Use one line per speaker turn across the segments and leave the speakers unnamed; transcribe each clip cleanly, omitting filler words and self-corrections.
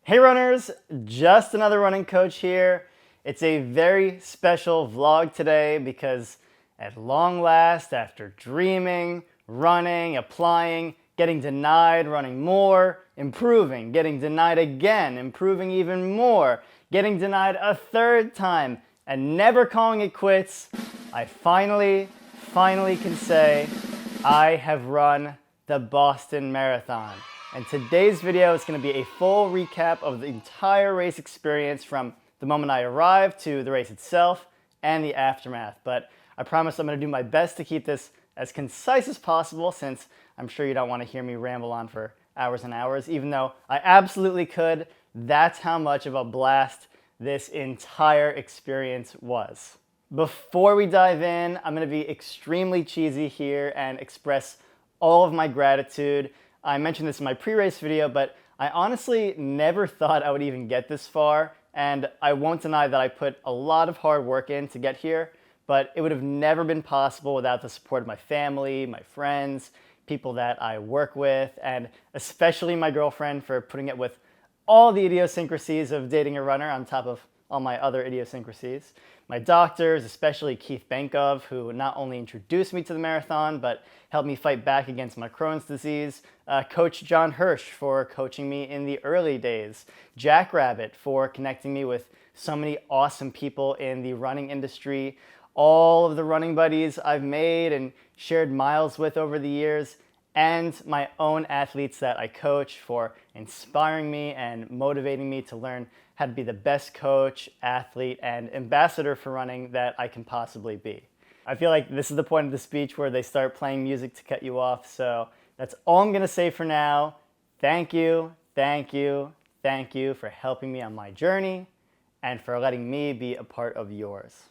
Hey runners, just another running coach here. It's a very special vlog today because at long last, after dreaming, running, applying, getting denied, running more, improving, getting denied again, improving even more, getting denied a third time, and never calling it quits, I finally can say I have run the Boston Marathon. And today's video is going to be a full recap of the entire race experience from the moment I arrived to the race itself and the aftermath. But I promise I'm going to do my best to keep this as concise as possible, since I'm sure you don't want to hear me ramble on for hours and hours, even though I absolutely could. That's how much of a blast this entire experience was. Before we dive in, I'm going to be extremely cheesy here and express all of my gratitude. I mentioned this in my pre-race video, but I honestly never thought I would even get this far, and I won't deny that I put a lot of hard work in to get here, but it would have never been possible without the support of my family, my friends, people that I work with, and especially my girlfriend for putting it with all the idiosyncrasies of dating a runner on top of all my other idiosyncrasies. My doctors, especially Keith Benkov, who not only introduced me to the marathon, but helped me fight back against my Crohn's disease. Coach John Hirsch for coaching me in the early days. Jack Rabbit for connecting me with so many awesome people in the running industry. All of the running buddies I've made and shared miles with over the years, and my own athletes that I coach for inspiring me and motivating me to learn how to be the best coach, athlete, and ambassador for running that I can possibly be. I feel like this is the point of the speech where they start playing music to cut you off, so that's all I'm gonna say for now. Thank you for helping me on my journey and for letting me be a part of yours.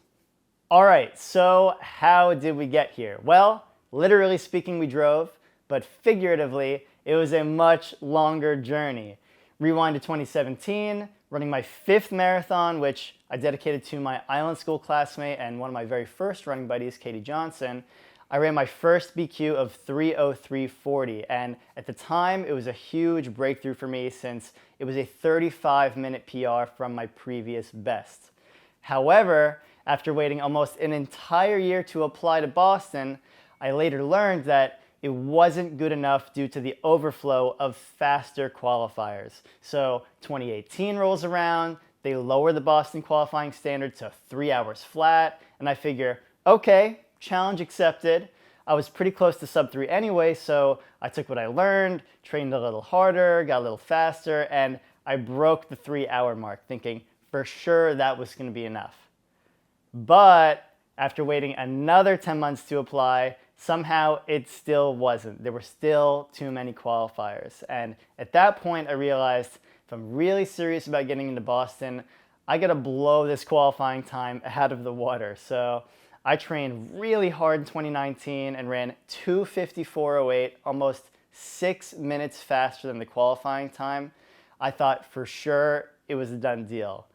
All right, so how did we get here? Well, literally speaking, we drove, but figuratively, it was a much longer journey. Rewind to 2017, running my 5th marathon, which I dedicated to my Island School classmate and one of my very first running buddies, Katie Johnson. I ran my first BQ of 3:03:40, and at the time, it was a huge breakthrough for me since it was a 35-minute PR from my previous best. However, after waiting almost an entire year to apply to Boston, I later learned that it wasn't good enough due to the overflow of faster qualifiers. So 2018 rolls around, they lower the Boston qualifying standard to 3 hours flat, and I figure, okay, challenge accepted. I was pretty close to sub 3 anyway, so I took what I learned, trained a little harder, got a little faster, and I broke the 3-hour mark, thinking for sure that was gonna be enough. But after waiting another 10 months to apply, somehow it still wasn't. There were still too many qualifiers. And at that point, I realized if I'm really serious about getting into Boston, I gotta blow this qualifying time out of the water. So I trained really hard in 2019 and ran 2:54:08, almost 6 minutes faster than the qualifying time. I thought for sure it was a done deal.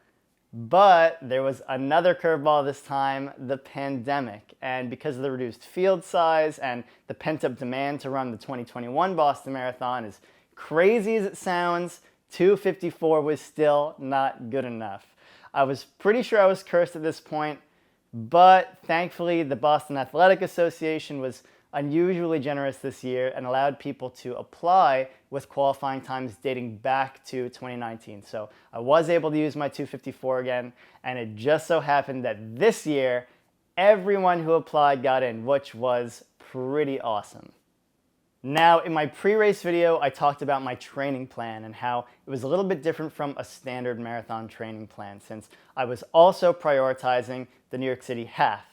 But there was another curveball this time, the pandemic. And because of the reduced field size and the pent-up demand to run the 2021 Boston Marathon, as crazy as it sounds, 2:54 was still not good enough. I was pretty sure I was cursed at this point, but thankfully the Boston Athletic Association was unusually generous this year and allowed people to apply with qualifying times dating back to 2019. So I was able to use my 2:54 again, and it just so happened that this year, everyone who applied got in, which was pretty awesome. Now, in my pre-race video, I talked about my training plan and how it was a little bit different from a standard marathon training plan, since I was also prioritizing the New York City half.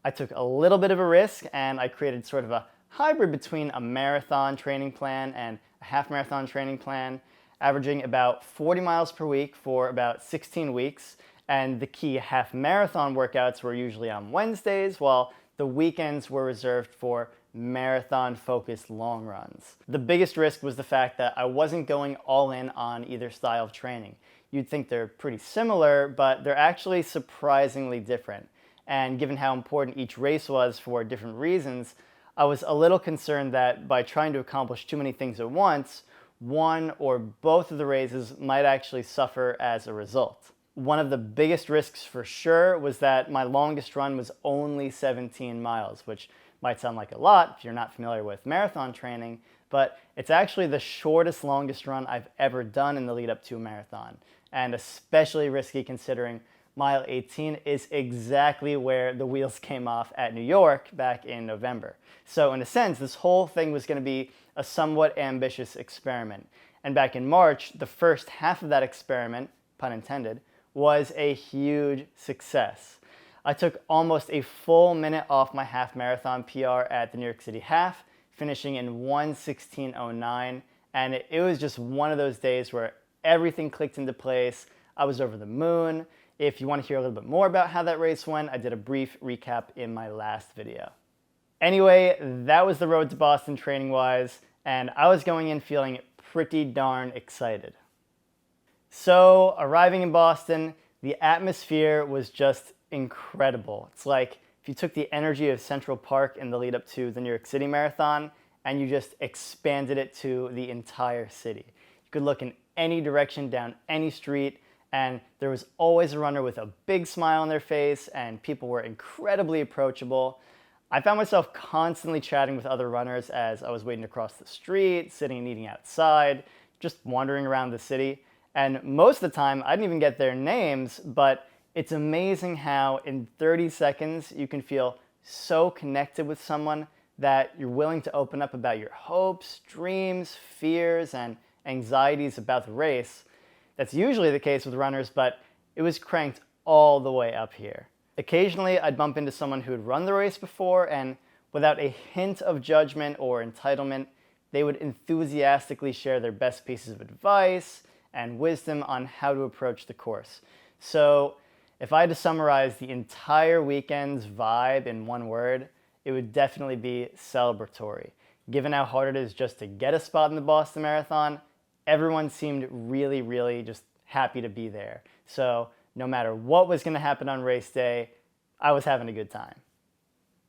I took a little bit of a risk and I created sort of a hybrid between a marathon training plan and a half marathon training plan, averaging about 40 miles per week for about 16 weeks. And the key half marathon workouts were usually on Wednesdays, while the weekends were reserved for marathon focused long runs. The biggest risk was the fact that I wasn't going all in on either style of training. You'd think they're pretty similar, but they're actually surprisingly different. And given how important each race was for different reasons, I was a little concerned that by trying to accomplish too many things at once, one or both of the races might actually suffer as a result. One of the biggest risks for sure was that my longest run was only 17 miles, which might sound like a lot if you're not familiar with marathon training, but it's actually the shortest, longest run I've ever done in the lead up to a marathon, and especially risky considering mile 18 is exactly where the wheels came off at New York back in November. So in a sense, this whole thing was going to be a somewhat ambitious experiment. And back in March, the first half of that experiment, pun intended, was a huge success. I took almost a full minute off my half marathon PR at the New York City half, finishing in 1:16:09, and it was just one of those days where everything clicked into place. I was over the moon. If you want to hear a little bit more about how that race went, I did a brief recap in my last video. Anyway, that was the road to Boston training-wise, and I was going in feeling pretty darn excited. So, arriving in Boston, the atmosphere was just incredible. It's like if you took the energy of Central Park in the lead up to the New York City Marathon and you just expanded it to the entire city. You could look in any direction down any street, and there was always a runner with a big smile on their face, and people were incredibly approachable. I found myself constantly chatting with other runners as I was waiting to cross the street, sitting and eating outside, just wandering around the city. And most of the time, I didn't even get their names, but it's amazing how in 30 seconds you can feel so connected with someone that you're willing to open up about your hopes, dreams, fears, and anxieties about the race. That's usually the case with runners, but it was cranked all the way up here. Occasionally, I'd bump into someone who had run the race before, and without a hint of judgment or entitlement, they would enthusiastically share their best pieces of advice and wisdom on how to approach the course. So, if I had to summarize the entire weekend's vibe in one word, it would definitely be celebratory. Given how hard it is just to get a spot in the Boston Marathon, everyone seemed really just happy to be there. So no matter what was going to happen on race day, I was having a good time.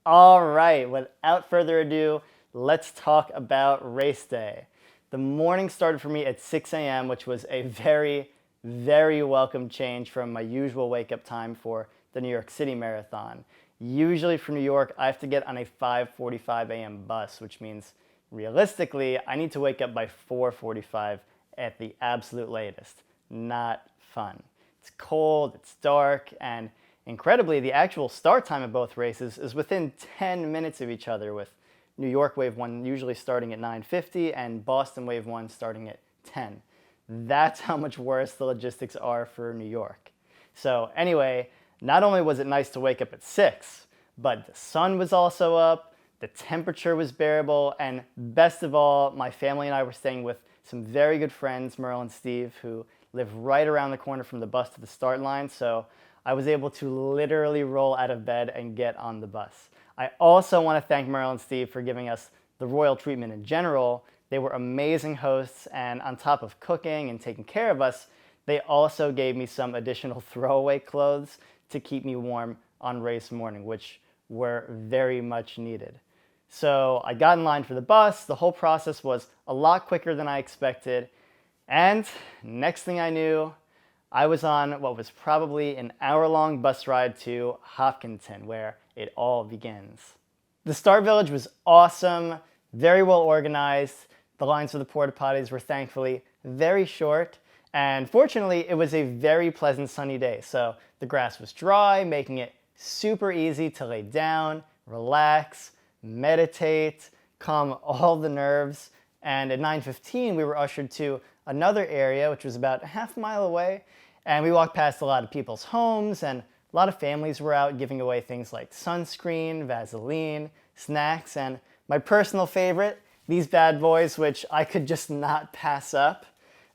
All right, without further ado, let's talk about race day. The morning started for me at 6 a.m., which was a very welcome change from my usual wake-up time for the New York City Marathon. Usually for New York, I have to get on a 5:45 a.m. bus, which means realistically, I need to wake up by 4:45 at the absolute latest. Not fun. It's cold, it's dark, and incredibly, the actual start time of both races is within 10 minutes of each other, with New York Wave 1 usually starting at 9:50 and Boston Wave 1 starting at 10. That's how much worse the logistics are for New York. So anyway, not only was it nice to wake up at 6, but the sun was also up, the temperature was bearable, and best of all, my family and I were staying with some very good friends, Merle and Steve, who live right around the corner from the bus to the start line, so I was able to literally roll out of bed and get on the bus. I also want to thank Merle and Steve for giving us the royal treatment in general. They were amazing hosts, and on top of cooking and taking care of us, they also gave me some additional throwaway clothes to keep me warm on race morning, which were very much needed. So I got in line for the bus. The whole process was a lot quicker than I expected. And next thing I knew, I was on what was probably an hour-long bus ride to Hopkinton, where it all begins. The Start Village was awesome, very well organized. The lines for the porta potties were thankfully very short. And fortunately, it was a very pleasant sunny day. So the grass was dry, making it super easy to lay down, relax, meditate, calm all the nerves. And at 9:15, we were ushered to another area, which was about a half mile away. And we walked past a lot of people's homes, and a lot of families were out giving away things like sunscreen, Vaseline, snacks, and my personal favorite, these bad boys, which I could just not pass up.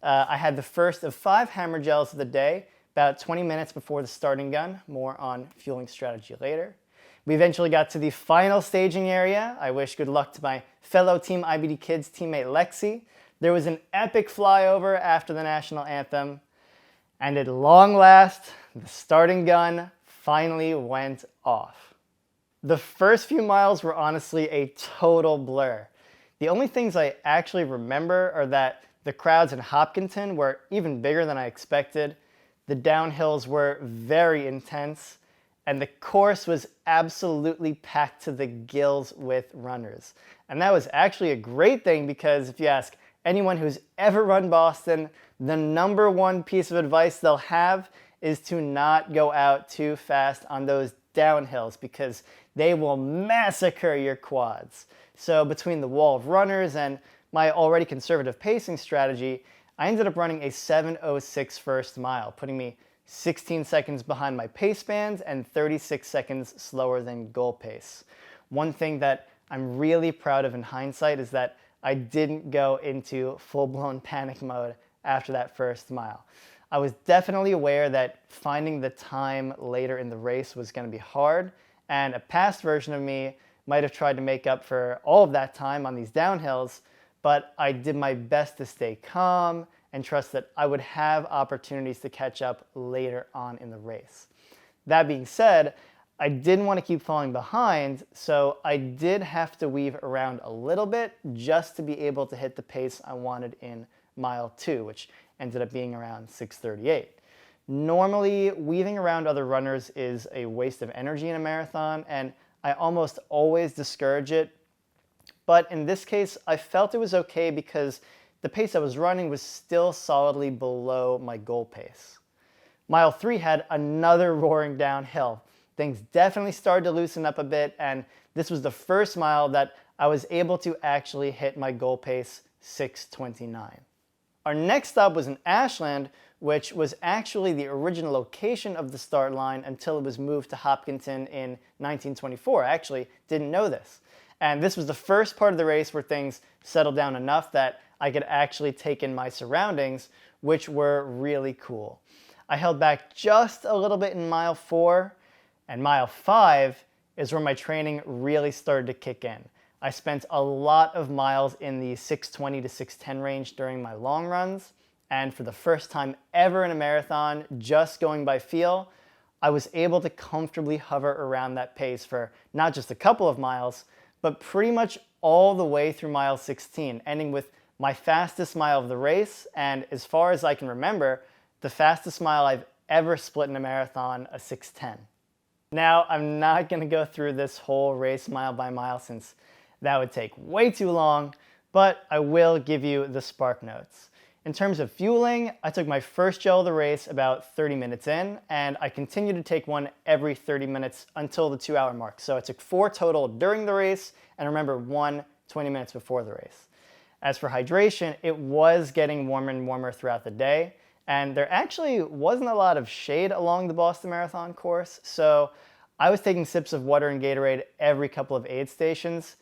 I had the first of 5 hammer gels of the day, about 20 minutes before the starting gun. More on fueling strategy later. We eventually got to the final staging area. I wish good luck to my fellow Team IBD Kids teammate Lexi. There was an epic flyover after the national anthem. And at long last, the starting gun finally went off. The first few miles were honestly a total blur. The only things I actually remember are that The crowds in Hopkinton were even bigger than I expected. The downhills were very intense, and the course was absolutely packed to the gills with runners. And that was actually a great thing because if you ask anyone who's ever run Boston, the number one piece of advice they'll have is to not go out too fast on those downhills because they will massacre your quads. So between the wall of runners and my already conservative pacing strategy, I ended up running a 7:06 first mile, putting me 16 seconds behind my pace band and 36 seconds slower than goal pace. One thing that I'm really proud of in hindsight is that I didn't go into full-blown panic mode after that first mile. I was definitely aware that finding the time later in the race was going to be hard, and a past version of me might have tried to make up for all of that time on these downhills, but I did my best to stay calm and trust that I would have opportunities to catch up later on in the race. That being said, I didn't want to keep falling behind, so I did have to weave around a little bit just to be able to hit the pace I wanted in mile 2, which ended up being around 6:38. Normally, weaving around other runners is a waste of energy in a marathon, and I almost always discourage it. But in this case, I felt it was okay because the pace I was running was still solidly below my goal pace. Mile 3 had another roaring downhill. Things definitely started to loosen up a bit, and this was the first mile that I was able to actually hit my goal pace, 6:29. Our next stop was in Ashland, which was actually the original location of the start line until it was moved to Hopkinton in 1924. I actually didn't know this. And this was the first part of the race where things settled down enough that I could actually take in my surroundings, which were really cool. I held back just a little bit in mile 4, and mile 5 is where my training really started to kick in. I spent a lot of miles in the 6:20 to 6:10 range during my long runs, and for the first time ever in a marathon, just going by feel, I was able to comfortably hover around that pace for not just a couple of miles, but pretty much all the way through mile 16, ending with my fastest mile of the race, and as far as I can remember, the fastest mile I've ever split in a marathon, a 6:10. Now, I'm not going to go through this whole race mile by mile since that would take way too long, but I will give you the spark notes. In terms of fueling, I took my first gel of the race about 30 minutes in, and I continued to take one every 30 minutes until the 2-hour mark. So I took 4 total during the race, and remember, 1 20 minutes before the race. As for hydration, it was getting warmer and warmer throughout the day, and there actually wasn't a lot of shade along the Boston Marathon course, so I was taking sips of water and Gatorade every couple of aid stations.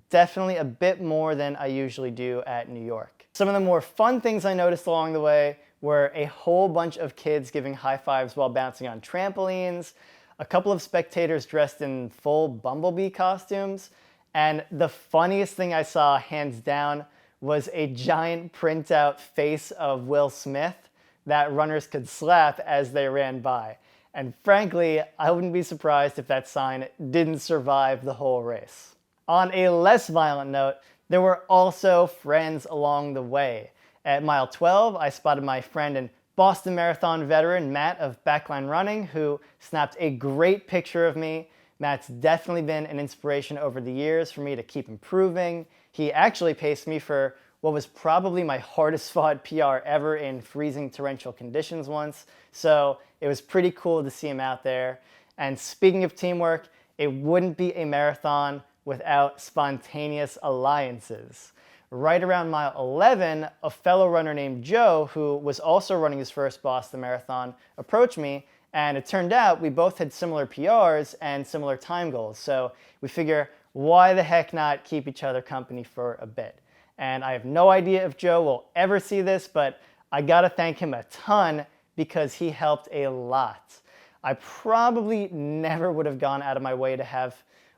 Definitely a bit more than I usually do at New York. Some of the more fun things I noticed along the way were a whole bunch of kids giving high fives while bouncing on trampolines, a couple of spectators dressed in full Bumblebee costumes, and the funniest thing I saw, hands down, was a giant printout face of Will Smith that runners could slap as they ran by. And frankly, I wouldn't be surprised if that sign didn't survive the whole race. On a less violent note, there were also friends along the way. At mile 12, I spotted my friend and Boston Marathon veteran Matt of Backline Running, who snapped a great picture of me. Matt's definitely been an inspiration over the years for me to keep improving. He actually paced me for what was probably my hardest fought PR ever in freezing torrential conditions once, so it was pretty cool to see him out there. And speaking of teamwork, it wouldn't be a marathon without spontaneous alliances. Right around mile 11, a fellow runner named Joe, who was also running his first Boston Marathon, approached me, and it turned out we both had similar PRs and similar time goals, so we figure, why the heck not keep each other company for a bit? And I have no idea if Joe will ever see this, but I gotta thank him a ton because he helped a lot. I probably never would have gone out of my way to have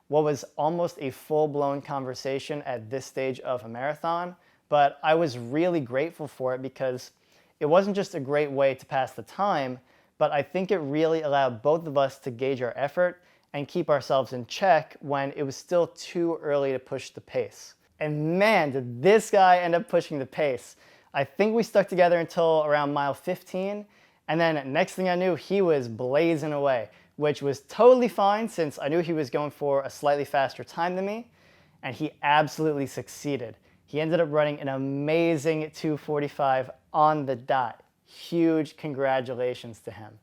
what was almost a full-blown conversation at this stage of a marathon, but I was really grateful for it because it wasn't just a great way to pass the time, but I think it really allowed both of us to gauge our effort and keep ourselves in check when it was still too early to push the pace. And man, did this guy end up pushing the pace. I think we stuck together until around mile 15, and then next thing I knew, he was blazing away, which was totally fine since I knew he was going for a slightly faster time than me, and he absolutely succeeded. He ended up running an amazing 2:45 on the dot. Huge congratulations to him.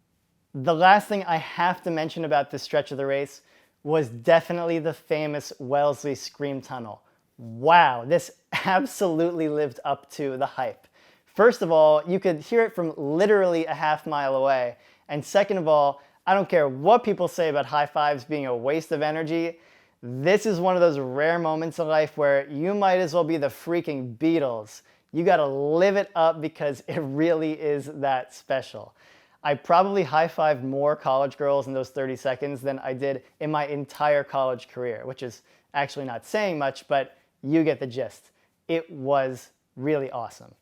The last thing I have to mention about this stretch of the race was definitely the famous Wellesley Scream Tunnel. Wow, this absolutely lived up to the hype. First of all, you could hear it from literally a half mile away. And second of all, I don't care what people say about high fives being a waste of energy. This is one of those rare moments in life where you might as well be the freaking Beatles. You gotta live it up because it really is that special. I probably high-fived more college girls in those 30 seconds than I did in my entire college career, which is actually not saying much, but you get the gist. It was really awesome.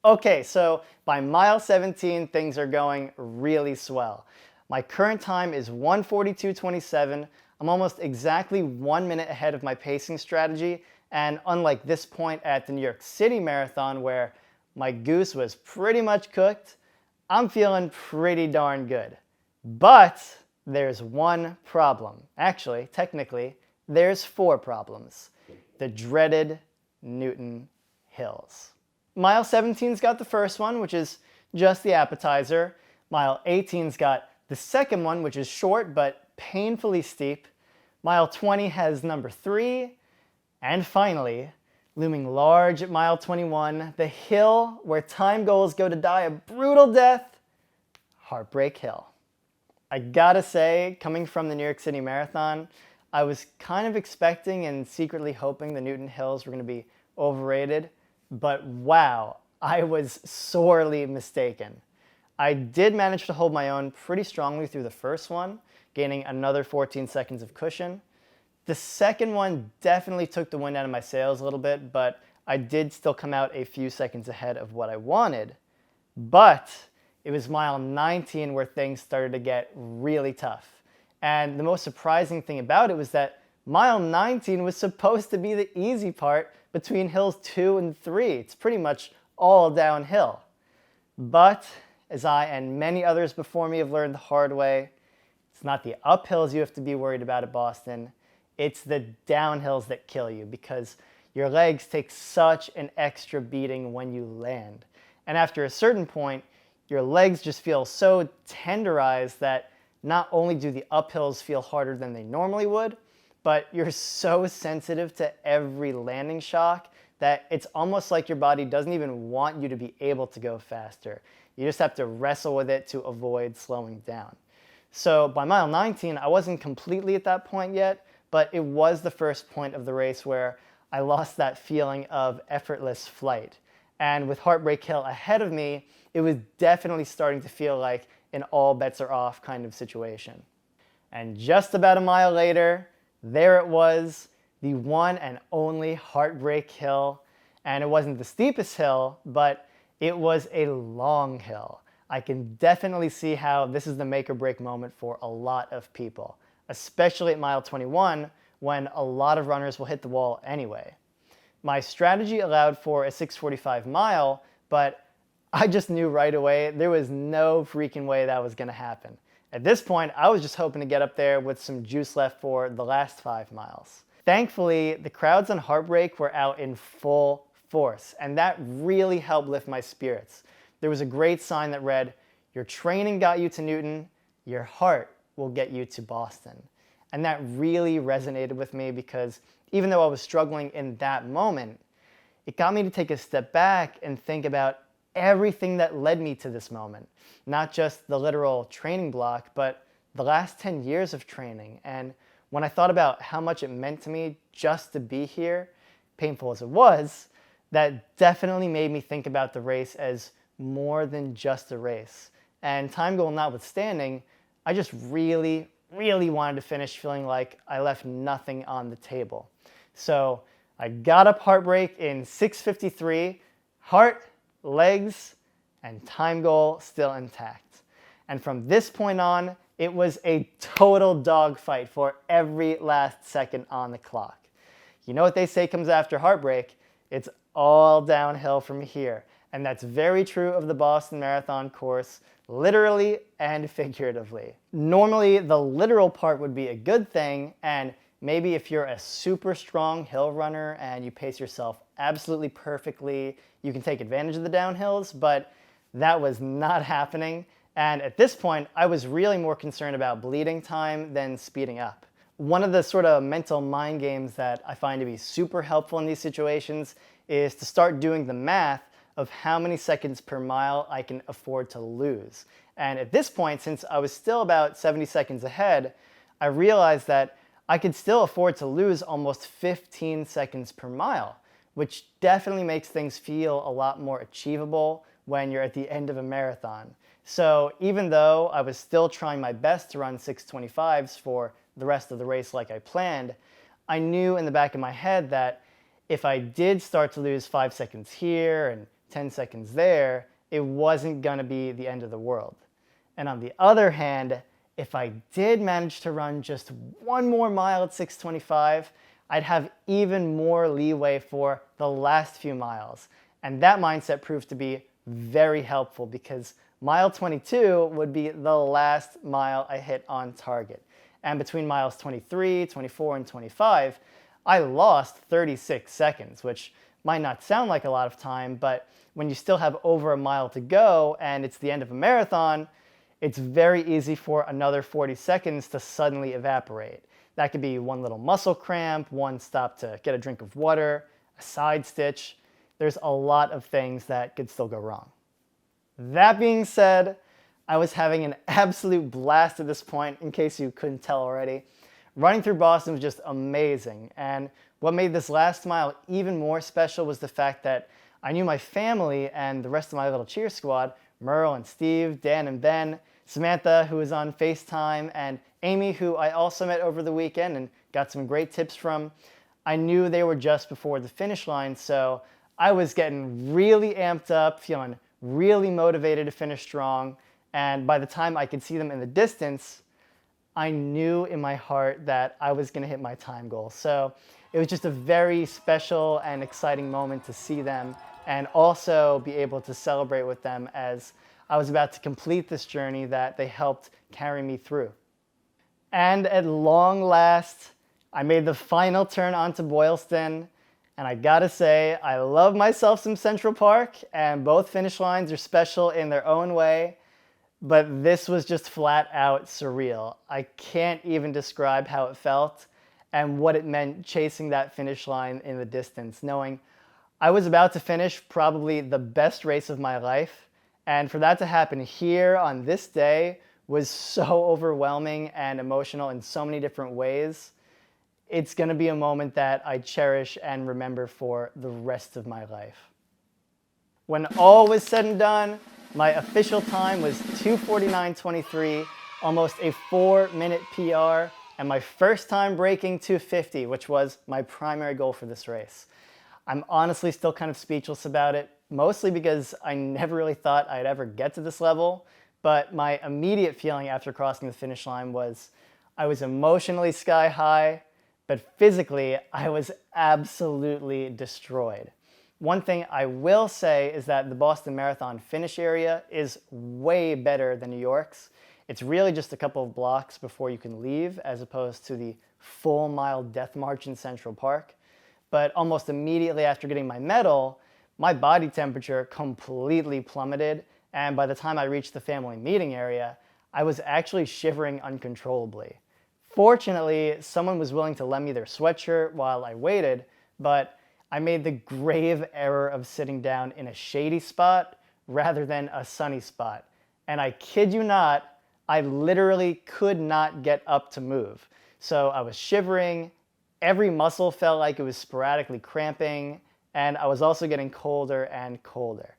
Okay, so by mile 17, things are going really swell. My current time is 1:42.27. I'm almost exactly 1 minute ahead of my pacing strategy, and unlike this point at the New York City Marathon where my goose was pretty much cooked, I'm feeling pretty darn good. But there's one problem. Actually, technically, there's 4 problems. The dreaded Newton Hills. Mile 17's got the first one, which is just the appetizer. Mile 18's got the second one, which is short but painfully steep. Mile 20 has number 3. And finally, looming large at mile 21, the hill where time goals go to die a brutal death, Heartbreak Hill. I gotta say, coming from the New York City Marathon, I was kind of expecting and secretly hoping the Newton Hills were gonna be overrated, but wow, I was sorely mistaken. I did manage to hold my own pretty strongly through the first one, gaining another 14 seconds of cushion. The second one definitely took the wind out of my sails a little bit, but I did still come out a few seconds ahead of what I wanted. But it was mile 19 where things started to get really tough. And the most surprising thing about it was that mile 19 was supposed to be the easy part between hills 2 and 3. It's pretty much all downhill. But as I and many others before me have learned the hard way, it's not the uphills you have to be worried about at Boston. It's the downhills that kill you because your legs take such an extra beating when you land. And after a certain point, your legs just feel so tenderized that not only do the uphills feel harder than they normally would, but you're so sensitive to every landing shock that it's almost like your body doesn't even want you to be able to go faster. You just have to wrestle with it to avoid slowing down. So by mile 19, I wasn't completely at that point yet, but it was the first point of the race where I lost that feeling of effortless flight. And with Heartbreak Hill ahead of me, it was definitely starting to feel like an all bets are off kind of situation. And just about a mile later, there it was, the one and only Heartbreak Hill. And it wasn't the steepest hill, but it was a long hill. I can definitely see how this is the make or break moment for a lot of people, especially at mile 21 when a lot of runners will hit the wall anyway. My strategy allowed for a 6:45 mile, but I just knew right away there was no freaking way that was going to happen. At this point, I was just hoping to get up there with some juice left for the last 5 miles. Thankfully, the crowds on Heartbreak were out in full force, and that really helped lift my spirits. There was a great sign that read, "Your training got you to Newton, your heart will get you to Boston." And that really resonated with me because even though I was struggling in that moment, it got me to take a step back and think about everything that led me to this moment. Not just the literal training block, but the last 10 years of training. And when I thought about how much it meant to me just to be here, painful as it was, that definitely made me think about the race as more than just a race. And time goal notwithstanding, I just really wanted to finish feeling like I left nothing on the table. So I got up Heartbreak in 6:53, heart, legs, and time goal still intact. And from this point on, it was a total dogfight for every last second on the clock. You know what they say comes after Heartbreak? It's all downhill from here. And that's very true of the Boston Marathon course, literally and figuratively. Normally, the literal part would be a good thing, and maybe if you're a super strong hill runner and you pace yourself absolutely perfectly, you can take advantage of the downhills, but that was not happening. And at this point, I was really more concerned about bleeding time than speeding up. One of the sort of mental mind games that I find to be super helpful in these situations is to start doing the math of how many seconds per mile I can afford to lose. And at this point, since I was still about 70 seconds ahead, I realized that I could still afford to lose almost 15 seconds per mile, which definitely makes things feel a lot more achievable when you're at the end of a marathon. So even though I was still trying my best to run 6:25s for the rest of the race like I planned, I knew in the back of my head that if I did start to lose 5 seconds here and 10 seconds there, it wasn't gonna be the end of the world. And on the other hand, if I did manage to run just one more mile at 6:25, I'd have even more leeway for the last few miles. And that mindset proved to be very helpful because mile 22 would be the last mile I hit on target. And between miles 23, 24, and 25, I lost 36 seconds, which might not sound like a lot of time, but when you still have over a mile to go and it's the end of a marathon, it's very easy for another 40 seconds to suddenly evaporate. That could be one little muscle cramp, one stop to get a drink of water, a side stitch. There's a lot of things that could still go wrong. That being said, I was having an absolute blast at this point, in case you couldn't tell already. Running through Boston was just amazing, and what made this last mile even more special was the fact that I knew my family and the rest of my little cheer squad, Merle and Steve, Dan and Ben, Samantha, who was on FaceTime, and Amy, who I also met over the weekend and got some great tips from. I knew they were just before the finish line, so I was getting really amped up, feeling really motivated to finish strong, and by the time I could see them in the distance, I knew in my heart that I was going to hit my time goal. So it was just a very special and exciting moment to see them and also be able to celebrate with them as I was about to complete this journey that they helped carry me through. And at long last, I made the final turn onto Boylston, and I gotta say, I love myself some Central Park, and both finish lines are special in their own way, but this was just flat out surreal. I can't even describe how it felt and what it meant chasing that finish line in the distance, knowing I was about to finish probably the best race of my life, and for that to happen here on this day was so overwhelming and emotional in so many different ways. It's going to be a moment that I cherish and remember for the rest of my life. When all was said and done, my official time was 2:49:23, almost a 4-minute PR, and my first time breaking 2:50, which was my primary goal for this race. I'm honestly still kind of speechless about it, mostly because I never really thought I'd ever get to this level, but my immediate feeling after crossing the finish line was I was emotionally sky high, but physically I was absolutely destroyed. One thing I will say is that the Boston Marathon finish area is way better than New York's. It's really just a couple of blocks before you can leave, as opposed to the full mile death march in Central Park. But almost immediately after getting my medal, my body temperature completely plummeted, and by the time I reached the family meeting area, I was actually shivering uncontrollably. Fortunately, someone was willing to lend me their sweatshirt while I waited, but I made the grave error of sitting down in a shady spot rather than a sunny spot. And I kid you not, I literally could not get up to move. So I was shivering, every muscle felt like it was sporadically cramping, and I was also getting colder and colder.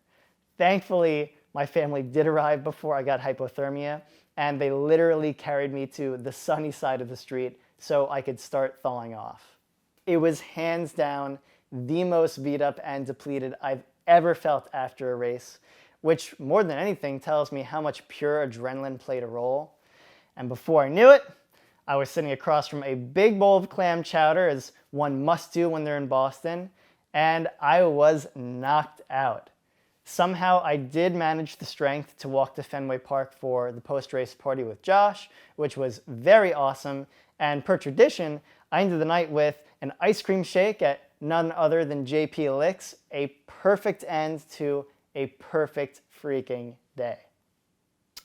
Thankfully, my family did arrive before I got hypothermia, and they literally carried me to the sunny side of the street so I could start thawing off. It was hands down the most beat up and depleted I've ever felt after a race, which more than anything tells me how much pure adrenaline played a role. And before I knew it, I was sitting across from a big bowl of clam chowder, as one must do when they're in Boston, and I was knocked out. Somehow I did manage the strength to walk to Fenway Park for the post-race party with Josh, which was very awesome. And per tradition, I ended the night with an ice cream shake at none other than JP Licks, a perfect end to a perfect freaking day.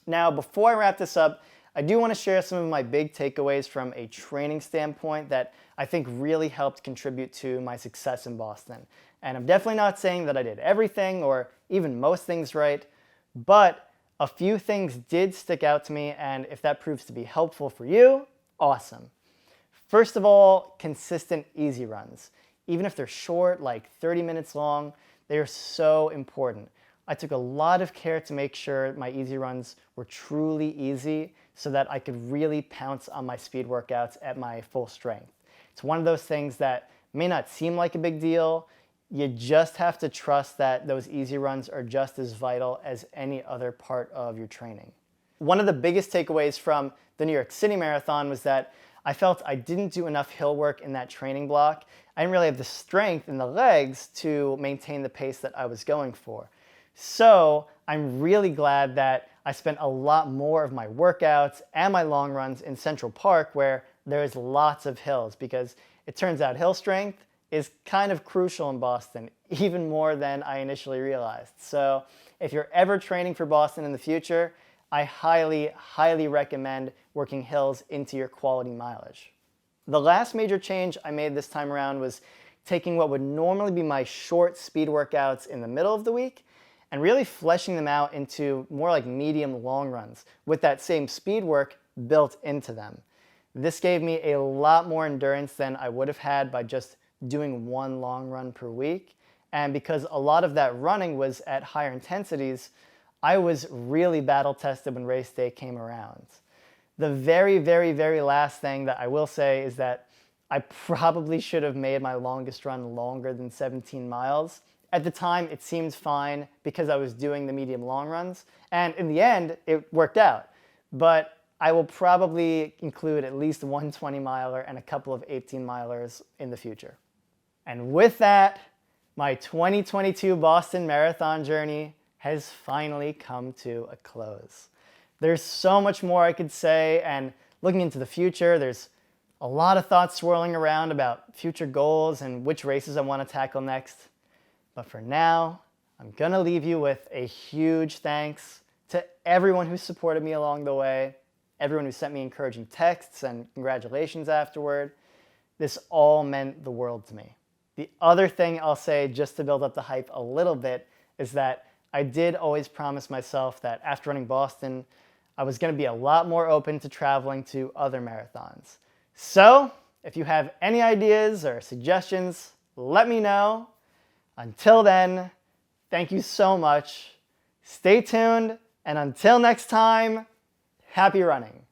Now, before I wrap this up, I do want to share some of my big takeaways from a training standpoint that I think really helped contribute to my success in Boston. And I'm definitely not saying that I did everything or even most things right, but a few things did stick out to me, and if that proves to be helpful for you, awesome. First of all, consistent easy runs. Even if they're short, like 30 minutes long, they are so important. I took a lot of care to make sure my easy runs were truly easy so that I could really pounce on my speed workouts at my full strength. It's one of those things that may not seem like a big deal. You just have to trust that those easy runs are just as vital as any other part of your training. One of the biggest takeaways from the New York City Marathon was that I felt I didn't do enough hill work in that training block. I didn't really have the strength in the legs to maintain the pace that I was going for. So I'm really glad that I spent a lot more of my workouts and my long runs in Central Park where there's lots of hills, because it turns out hill strength is kind of crucial in Boston, even more than I initially realized. So if you're ever training for Boston in the future, I highly, highly recommend working hills into your quality mileage. The last major change I made this time around was taking what would normally be my short speed workouts in the middle of the week and really fleshing them out into more like medium long runs with that same speed work built into them. This gave me a lot more endurance than I would have had by just doing one long run per week. And because a lot of that running was at higher intensities, I was really battle tested when race day came around. The very, very, very last thing that I will say is that I probably should have made my longest run longer than 17 miles. At the time, it seemed fine because I was doing the medium long runs. And in the end, it worked out. But I will probably include at least one 20-miler and a couple of 18-milers in the future. And with that, my 2022 Boston Marathon journey has finally come to a close. There's so much more I could say, and looking into the future, there's a lot of thoughts swirling around about future goals and which races I want to tackle next. But for now, I'm gonna leave you with a huge thanks to everyone who supported me along the way, everyone who sent me encouraging texts and congratulations afterward. This all meant the world to me. The other thing I'll say, just to build up the hype a little bit, is that I did always promise myself that after running Boston, I was going to be a lot more open to traveling to other marathons. So, if you have any ideas or suggestions, let me know. Until then, thank you so much. Stay tuned, and until next time, happy running.